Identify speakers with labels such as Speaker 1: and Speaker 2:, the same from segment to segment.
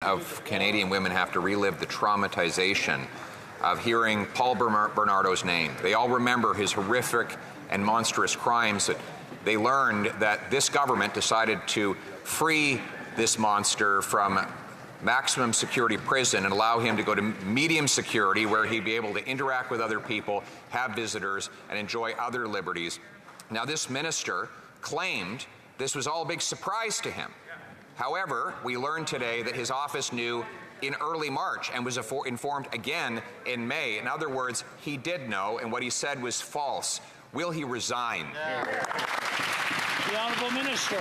Speaker 1: of Canadian women have to relive the traumatization of hearing Paul Bernardo's name. They all remember his horrific and monstrous crimes. That they learned that this government decided to free this monster from maximum security prison and allow him to go to medium security, where he'd be able to interact with other people, have visitors, and enjoy other liberties. Now, this minister claimed this was all a big surprise to him. However, we learned today that his office knew in early March and was informed again in May. In other words, he did know, and what he said was false. Will he resign?
Speaker 2: The Honourable Minister.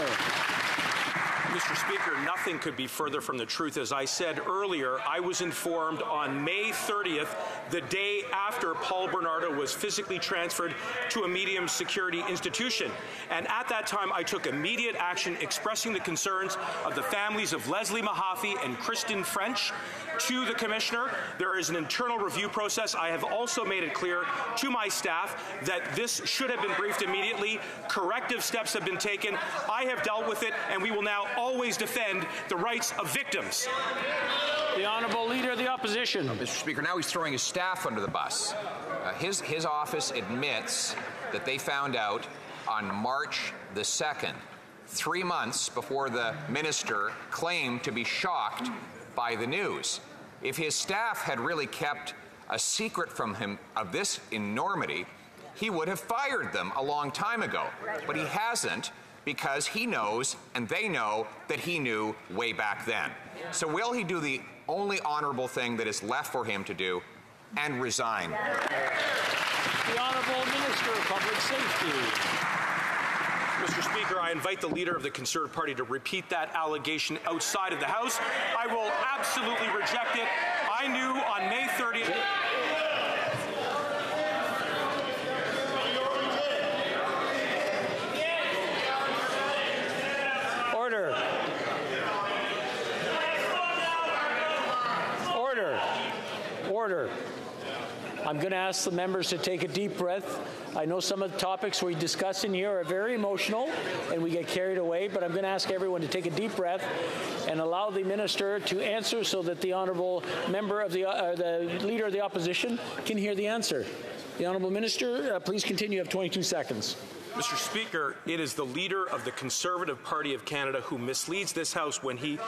Speaker 3: Mr. Speaker, nothing could be further from the truth. As I said earlier, I was informed on May 30th, the day after Paul Bernardo was physically transferred to a medium security institution. And at that time, I took immediate action expressing the concerns of the families of Leslie Mahaffey and Kristen French to the Commissioner. There is an internal review process. I have also made it clear to my staff that this should have been briefed immediately. Corrective steps have been taken. I have dealt with it, and we will now always defend the rights of victims.
Speaker 2: The Honourable Leader of the Opposition.
Speaker 1: Mr. Speaker, now he's throwing his staff under the bus. His office admits that they found out on March the 2nd, 3 months before the minister claimed to be shocked by the news. If his staff had really kept a secret from him of this enormity, he would have fired them a long time ago. But he hasn't, because he knows, and they know, that he knew way back then. So will he do the only honourable thing that is left for him to do, and resign?
Speaker 2: The Honourable Minister of Public Safety.
Speaker 3: Mr. Speaker, I invite the Leader of the Conservative Party to repeat that allegation outside of the House. I will absolutely reject it. I knew on May 30th...
Speaker 2: Order. Order. Order. I'm going to ask the members to take a deep breath. I know some of the topics we discuss in here are very emotional and we get carried away, but I'm going to ask everyone to take a deep breath and allow the minister to answer so that the honourable member of the Leader of the Opposition can hear the answer. The Honourable Minister, please continue. You have 22 seconds.
Speaker 3: Mr. Speaker, it is the Leader of the Conservative Party of Canada who misleads this House when he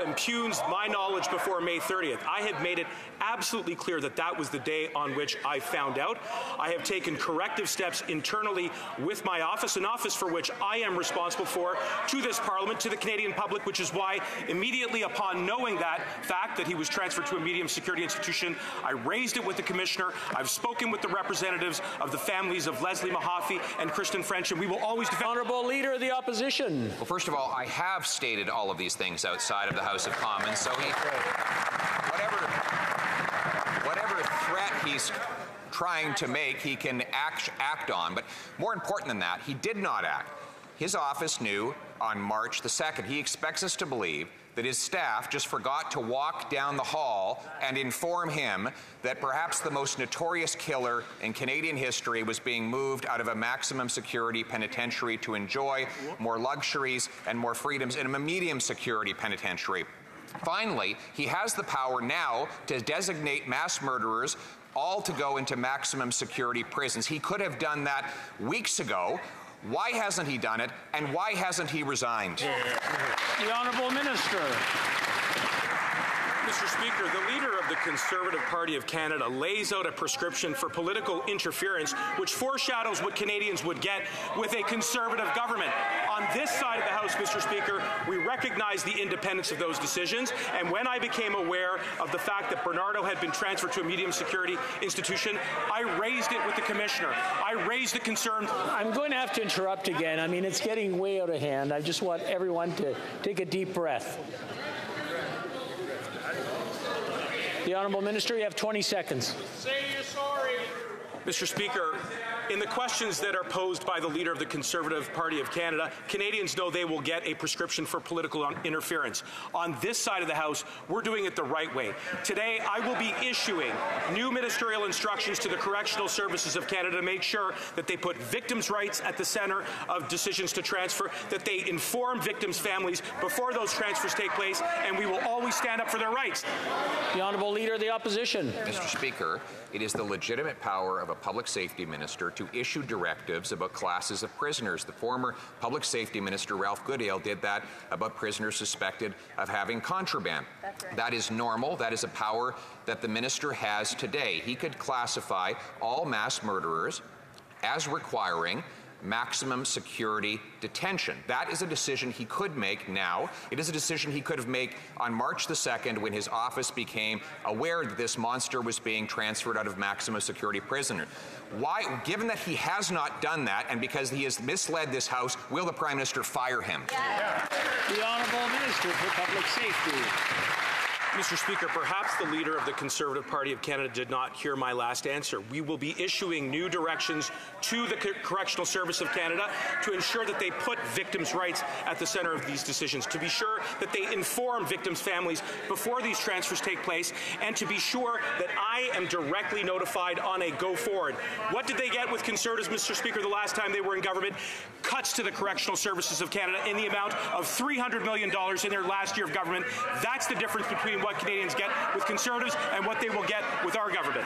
Speaker 3: impugns my knowledge before May 30th. I have made it absolutely clear that that was the day on which I found out. I have taken corrective steps internally with my office, an office for which I am responsible for, to this Parliament, to the Canadian public, which is why immediately upon knowing that fact, that he was transferred to a medium security institution, I raised it with the Commissioner. I've spoken with the representatives of the families of Leslie Mahaffey and Kristen French, and we will always defend.
Speaker 2: Honourable Leader of the Opposition.
Speaker 1: Well, first of all, I have stated all of these things outside of the House of Commons, so whatever threat he's trying to make, he can act on. But more important than that, he did not act. His office knew on March the 2nd. He expects us to believe that his staff just forgot to walk down the hall and inform him that perhaps the most notorious killer in Canadian history was being moved out of a maximum security penitentiary to enjoy more luxuries and more freedoms in a medium security penitentiary. Finally, he has the power now to designate mass murderers all to go into maximum security prisons. He could have done that weeks ago. Why hasn't he done it, and why hasn't he resigned?
Speaker 2: The Honourable Minister.
Speaker 3: Mr. Speaker, the Leader of the Conservative Party of Canada lays out a prescription for political interference which foreshadows what Canadians would get with a Conservative government. On this side of the House, Mr. Speaker, we recognize the independence of those decisions, and when I became aware of the fact that Bernardo had been transferred to a medium security institution, I raised it with the Commissioner. I raised the concern.
Speaker 2: I'm going to have to interrupt again. I mean, it's getting way out of hand. I just want everyone to take a deep breath. The Honourable Minister, you have 20 seconds.
Speaker 3: Say you're sorry. Mr. Speaker, In the questions that are posed by the leader of the Conservative Party of Canada, Canadians know they will get a prescription for political interference. On this side of the House, we're doing it the right way. Today, I will be issuing new ministerial instructions to the Correctional Services of Canada to make sure that they put victims' rights at the centre of decisions to transfer, that they inform victims' families before those transfers take place, and we will always stand up for their rights.
Speaker 2: The Honourable Leader of the Opposition.
Speaker 1: Mr. Speaker, it is the legitimate power of a public safety minister to issue directives about classes of prisoners. The former public safety minister, Ralph Goodale, did that about prisoners suspected of having contraband. That's right. That is normal. That is a power that the minister has today. He could classify all mass murderers as requiring maximum security detention. That is a decision he could make now. It is a decision he could have made on March the 2nd when his office became aware that this monster was being transferred out of maximum security prison. Why, given that he has not done that and because he has misled this House, will the Prime Minister fire him?
Speaker 2: Yeah. The Honourable Minister for Public Safety.
Speaker 3: Mr. Speaker, perhaps the leader of the Conservative Party of Canada did not hear my last answer. We will be issuing new directions to the Correctional Service of Canada to ensure that they put victims' rights at the centre of these decisions, to be sure that they inform victims' families before these transfers take place, and to be sure that I am directly notified on a go-forward. What did they get with Conservatives, Mr. Speaker, the last time they were in government? Cuts to the Correctional Services of Canada in the amount of $300 million in their last year of government. That's the difference between what Canadians get with Conservatives and what they will get with our government.